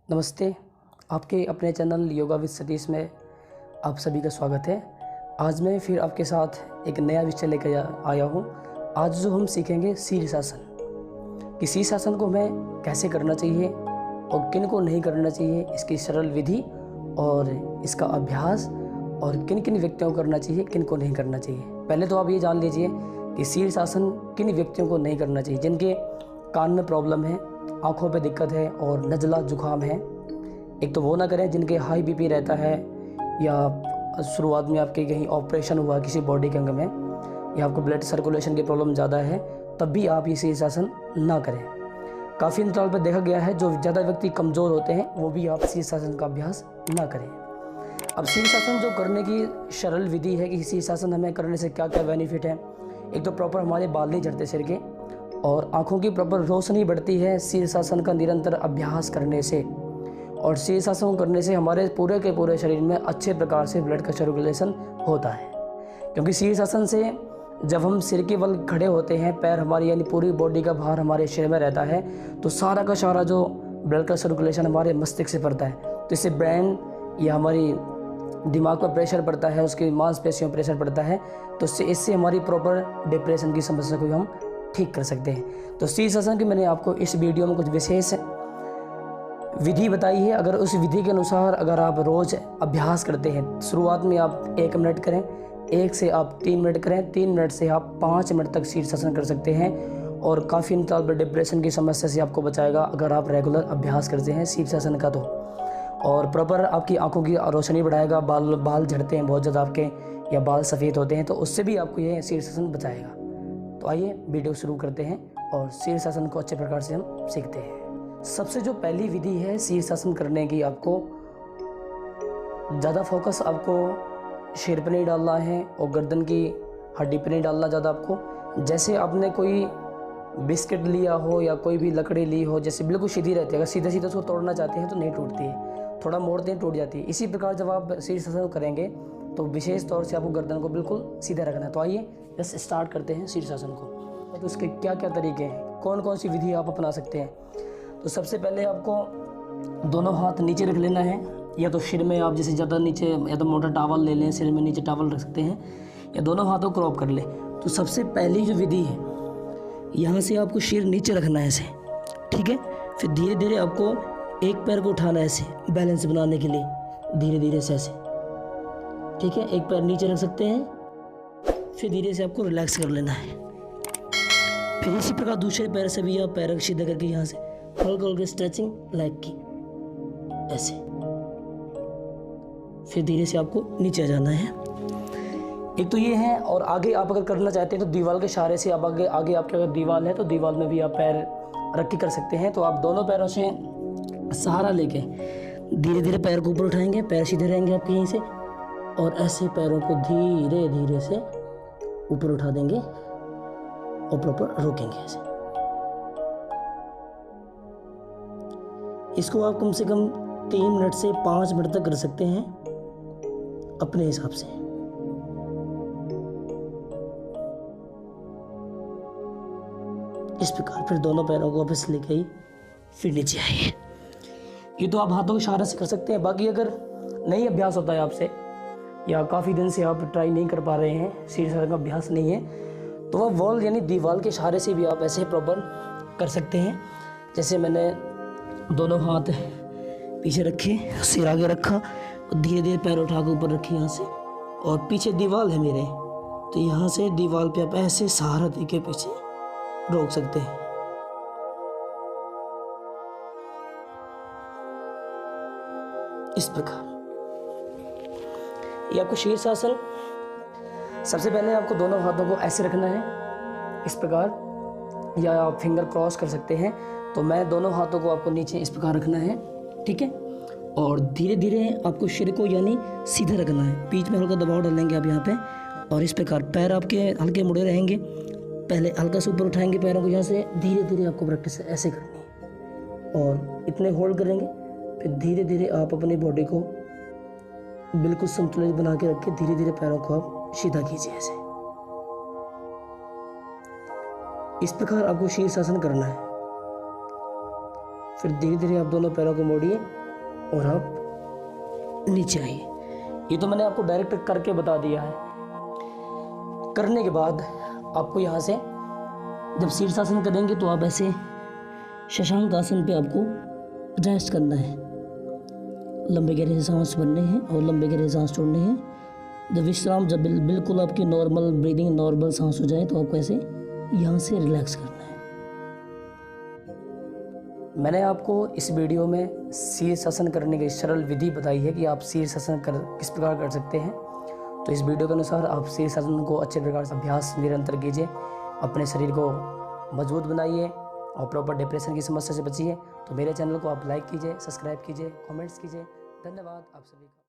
नमस्ते। आपके अपने चैनल योगा विद सतीश में आप सभी का स्वागत है। आज मैं फिर आपके साथ एक नया विषय लेकर आया हूँ। आज जो हम सीखेंगे शीर्षासन कि शीर्षासन को हमें कैसे करना चाहिए और किन को नहीं करना चाहिए, इसकी सरल विधि और इसका अभ्यास, और किन किन व्यक्तियों को करना चाहिए, किन को नहीं करना चाहिए। पहले तो आप ये जान लीजिए कि शीर्षासन किन व्यक्तियों को नहीं करना चाहिए। जिनके कान में प्रॉब्लम है, आँखों पे दिक्कत है और नज़ला जुकाम है। एक तो वो ना करें जिनके हाई बीपी रहता है, या शुरुआत में आपके कहीं ऑपरेशन हुआ किसी बॉडी के अंग में, या आपको ब्लड सर्कुलेशन की प्रॉब्लम ज़्यादा है, तब भी आप ये शीर्षासन ना करें। काफ़ी अंतराल पर देखा गया है जो ज़्यादा व्यक्ति कमज़ोर होते हैं वो भी आप शीर्षासन का अभ्यास ना करें। अब शीर्षासन जो करने की सरल विधि है कि शीर्षासन हमें करने से क्या क्या बेनिफिट है। एक तो प्रॉपर हमारे बाल नहीं झड़ते सिर के, और आँखों की प्रॉपर रोशनी बढ़ती है शीर्षासन का निरंतर अभ्यास करने से। और शीर्षासन करने से हमारे पूरे के पूरे शरीर में अच्छे प्रकार से ब्लड का सर्कुलेशन होता है। क्योंकि शीर्षासन से जब हम सिर के बल खड़े होते हैं, पैर हमारी यानी पूरी बॉडी का भार हमारे सिर में रहता है, तो सारा का सारा जो ब्लड का सर्कुलेशन हमारे मस्तिष्क से पड़ता है, तो इससे ब्रेन या हमारी दिमाग पर प्रेशर पड़ता है, उसकी मांसपेशियों पर प्रेशर पड़ता है, तो इससे हमारी प्रॉपर डिप्रेशन की समस्या को हम ठीक कर सकते हैं। तो शीर्षासन की मैंने आपको इस वीडियो में कुछ विशेष विधि बताई है। अगर उस विधि के अनुसार अगर आप रोज़ अभ्यास करते हैं, शुरुआत में आप 1 मिनट करें, 1 से आप 3 मिनट करें, 3 मिनट से आप 5 मिनट तक शीर्षासन कर सकते हैं, और काफ़ी अंतराल पर डिप्रेशन की समस्या से आपको बचाएगा अगर आप रेगुलर अभ्यास करते हैं शीर्षासन का। तो और प्रॉपर आपकी आंखों की रोशनी बढ़ाएगा। बाल झड़ते हैं बहुत ज़्यादा आपके, या बाल सफ़ेद होते हैं, तो उससे भी आपको ये शीर्षासन बचाएगा। तो आइए वीडियो शुरू करते हैं और शीर्षासन को अच्छे प्रकार से हम सीखते हैं। सबसे जो पहली विधि है शीर्षासन करने की, आपको ज़्यादा फोकस आपको सिर पर नहीं डालना है और गर्दन की हड्डी पर नहीं डालना ज़्यादा आपको। जैसे आपने कोई बिस्किट लिया हो या कोई भी लकड़ी ली हो, जैसे बिल्कुल सीधी रहती है, अगर सीधे सीधे उसको तोड़ना चाहते हैं तो नहीं टूटती है, थोड़ा मोड़ते हैं टूट जाती है। इसी प्रकार जब आप शीर्षासन करेंगे तो विशेष तौर से आपको गर्दन को बिल्कुल सीधा रखना है। तो आइए बस स्टार्ट करते हैं शीर्षासन को। तो उसके क्या क्या तरीके हैं, कौन कौन सी विधि आप अपना सकते हैं। तो सबसे पहले आपको दोनों हाथ नीचे रख लेना है, या तो सिर में आप जैसे ज़्यादा नीचे, या तो मोटा टॉवल ले लें, सिर में नीचे टॉवल रख सकते हैं, या दोनों हाथों को क्रॉप कर लें। तो सबसे पहली जो विधि है, यहाँ से आपको सिर नीचे रखना है ऐसे, ठीक है। फिर धीरे धीरे आपको एक पैर को उठाना है ऐसे, बैलेंस बनाने के लिए धीरे धीरे से ऐसे, ठीक है। एक पैर नीचे रख सकते हैं, फिर धीरे से आपको रिलैक्स कर लेना है। फिर इसी प्रकार दूसरे पैर से भी आप पैर सीधा करके यहाँ से हल्का हल्का स्ट्रेचिंग लेग की ऐसे, फिर धीरे से आपको नीचे आ जाना है। एक तो ये है, और आगे आप अगर करना चाहते हैं तो दीवार के सहारे से आप आगे आपके अगर दीवार है तो दीवार में भी आप पैर रख के कर सकते हैं। तो आप दोनों पैरों से सहारा लेके धीरे धीरे पैर को ऊपर उठाएंगे, पैर सीधे रहेंगे आपके यहीं से, और ऐसे पैरों को धीरे धीरे से ऊपर उठा देंगे और प्रॉपर रोकेंगे ऐसे। इसको आप कम से कम 3 मिनट से 5 मिनट तक कर सकते हैं अपने हिसाब से। इस प्रकार फिर दोनों पैरों को वापस लेके ही फिर नीचे आइए। ये तो आप हाथों के इशारे से कर सकते हैं। बाकी अगर नहीं अभ्यास होता है आपसे, या काफ़ी दिन से आप ट्राई नहीं कर पा रहे हैं, शीर्षासन का अभ्यास नहीं है, तो वह वॉल यानी दीवार के सहारे से भी आप ऐसे प्रॉपर कर सकते हैं। जैसे मैंने दोनों हाथ पीछे रखे, सिर आगे रखा, और धीरे धीरे पैर उठा के ऊपर रखे यहाँ से, और पीछे दीवार है मेरे, तो यहाँ से दीवार पे आप ऐसे सहारा देके पीछे रोक सकते हैं। इस प्रकार ये आपको शीर्षासन। सबसे पहले आपको दोनों हाथों को ऐसे रखना है इस प्रकार, या आप फिंगर क्रॉस कर सकते हैं। तो मैं दोनों हाथों को आपको नीचे इस प्रकार रखना है, ठीक है। और धीरे धीरे आपको सिर को यानी सीधा रखना है, बीच में हल्का दबाव डालेंगे आप यहाँ पे, और इस प्रकार पैर आपके हल्के मुड़े रहेंगे। पहले हल्का से ऊपर उठाएंगे पैरों को, यहाँ से धीरे धीरे आपको प्रैक्टिस ऐसे करनी है, और इतने होल्ड करेंगे। फिर धीरे धीरे आप अपनी बॉडी को बिल्कुल संतुलित बना के रख के धीरे धीरे पैरों को आप सीधा कीजिए ऐसे। इस प्रकार आपको शीर्षासन करना है। फिर धीरे धीरे आप दोनों पैरों को मोड़िए और आप नीचे आइए। ये तो मैंने आपको डायरेक्ट करके बता दिया है। करने के बाद आपको यहाँ से जब शीर्षासन करेंगे तो आप ऐसे शशांक आसन पे आपको रेस्ट करना है। लंबे गहरे सांस भरने हैं और लंबे गहरे सांस छोड़ने हैं। जब विश्राम जब बिल्कुल आपकी नॉर्मल ब्रीदिंग नॉर्मल सांस हो जाए तो आपको ऐसे यहाँ से रिलैक्स करना है। मैंने आपको इस वीडियो में शीर्षासन करने की सरल विधि बताई है कि आप शीर्षासन किस प्रकार कर सकते हैं। तो इस वीडियो के अनुसार आप शीर्षासन को अच्छे प्रकार से अभ्यास निरंतर कीजिए, अपने शरीर को मजबूत बनाइए और प्रॉपर डिप्रेशन की समस्या से बचिए। तो मेरे चैनल को आप लाइक कीजिए, सब्सक्राइब कीजिए, कमेंट्स कीजिए। धन्यवाद आप सभी का।